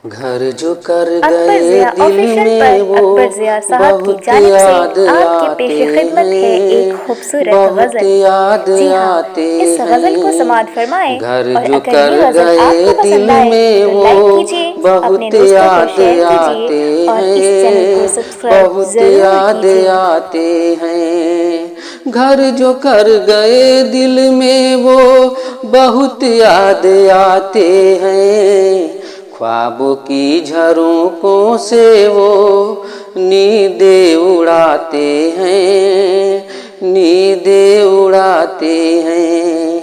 घर जो कर अकबर गए ज़िया दिल ऑफिशियल में पर वो अकबर ज़िया साहब की बहुत जानिब से याद आपके आते पेश खिदमत है एक हैं, खूबसूरत बहुत गज़ल। याद जी हाँ, आते इस गज़ल को समाअत फरमाएं हैं। घर और जो अगर कर ये गज़ल गए आपको दिल पसंद आए में तो वो लाइक कीजिए, अपने बहुत दोस्तों को याद शेयर कीजिए आते और इस चैनल को हैं, सब्सक्राइब बहुत ज़रूर याद कीजिए। आते हैं। घर जो कर गए दिल में वो बहुत याद आते हैं। ख्वाबों की झरोकों से वो नींदें उड़ाते हैं, नींदें उड़ाते हैं।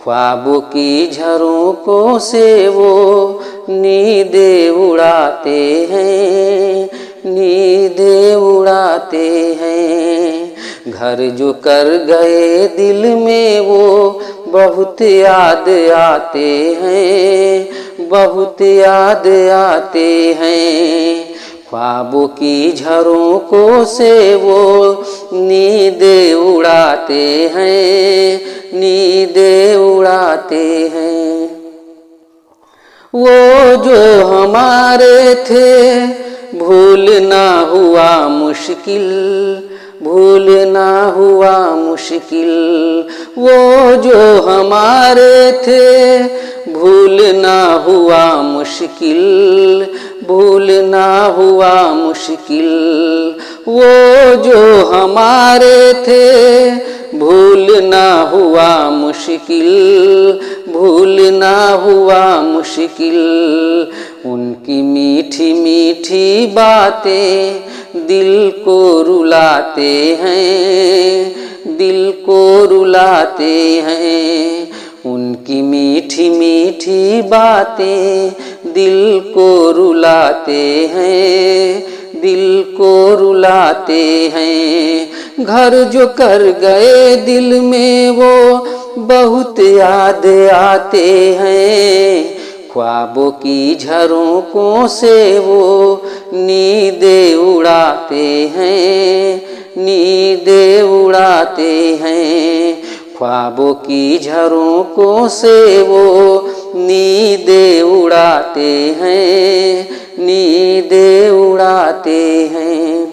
ख्वाबों की झरोकों से वो नींदें उड़ाते हैं, नींदें उड़ाते हैं। घर जो कर गए दिल में वो बहुत याद आते हैं, बहुत याद आते हैं। ख्वाबों की झरोकों से वो नींदें उड़ाते हैं, नींदें उड़ाते हैं। वो जो हमारे थे भूलना हुआ मुश्किल, भूलना हुआ मुश्किल। वो जो हमारे थे भूलना हुआ मुश्किल, भूलना हुआ मुश्किल। वो जो हमारे थे भूलना हुआ मुश्किल, भूलना हुआ मुश्किल। उनकी मीठी मीठी बातें दिल को रुलाते हैं, दिल को रुलाते हैं। उनकी मीठी मीठी बातें दिल को रुलाते हैं, दिल को रुलाते हैं। घर जो कर गए दिल में वो बहुत याद आते हैं। ख्वाबों की झरोकों से वो नींदें उड़ाते हैं, नींदें उड़ाते हैं। ख्वाबों की झरोकों से वो नींदें उड़ाते हैं, नींदें उड़ाते हैं।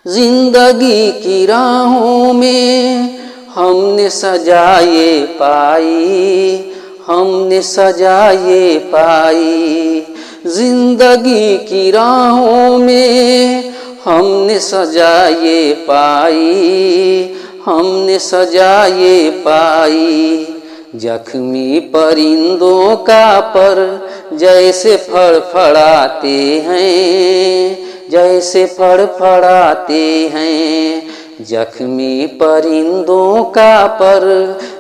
जिंदगी की राहों में हमने सजाए पाई, हमने सजाए पाई। जिंदगी की राहों में हमने सजाए पाई, हमने सजाए पाई। जख्मी परिंदों का पर जैसे फड़फड़ाते हैं, जैसे फड़फड़ाते हैं। जख्मी परिंदों का पर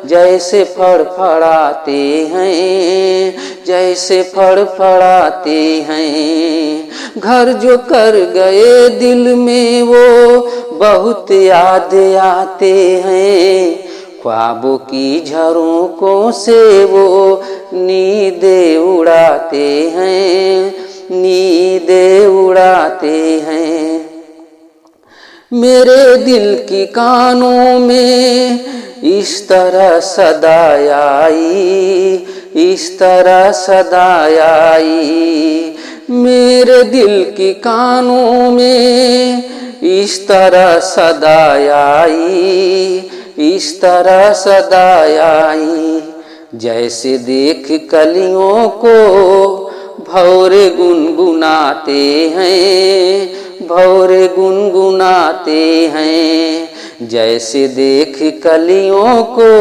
जैसे फड़फड़ाते हैं, जैसे फड़फड़ाते हैं। घर जो कर गए दिल में वो बहुत याद आते हैं। ख्वाबों की झरोकों से वो नींदें उड़ाते हैं, नींदें उड़ाते हैं। मेरे दिल की कानों में इस तरह सदा आई, इस तरह सदा आई। मेरे दिल की कानों में इस तरह सदा आई, इस तरह सदा आई। जैसे देख कलियों को भौरे गुनगुनाते हैं, भौरे गुनगुनाते हैं। जैसे देख कलियों को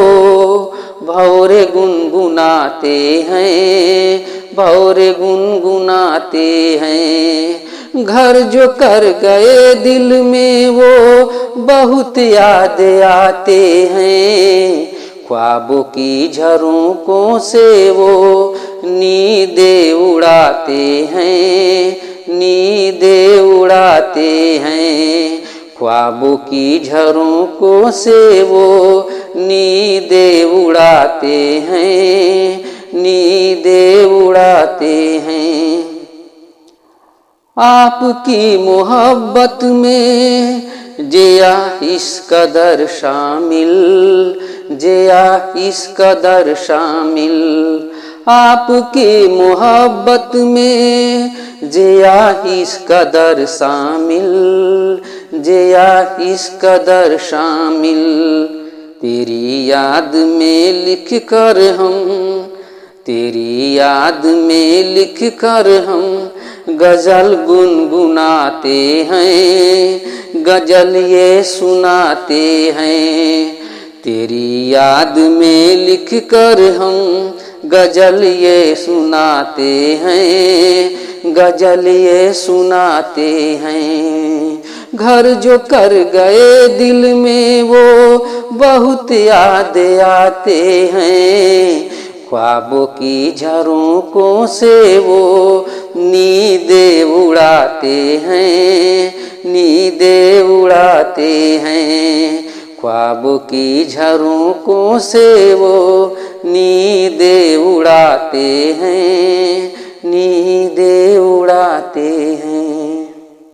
भौरे गुनगुनाते हैं, भौरे गुनगुनाते हैं। घर जो कर गए दिल में वो बहुत याद आते हैं। ख्वाबों की झरोकों से वो नींदें उड़ाते हैं, नींदें उड़ाते हैं। ख्वाबों की झरोकों से वो नींदें उड़ाते हैं, नींदें उड़ाते हैं। आपकी मोहब्बत में जिया इस कदर शामिल, जिया इस कदर शामिल। आपकी मोहब्बत में जिया इस कदर शामिल, जिया इस कदर शामिल। तेरी याद में लिख कर हम, तेरी याद में लिख कर हम गजल गुनगुनाते हैं, गजल ये सुनाते हैं। तेरी याद में लिख कर हम गजल ये सुनाते हैं, गजल ये सुनाते हैं। घर जो कर गए दिल में वो बहुत याद आते हैं। ख्वाबों की झरोकों से वो नींदें उड़ाते हैं, नींदें उड़ाते हैं। ख्वाबों की झरोकों से वो नींदें उड़ाते हैं, नींदें उड़ाते हैं।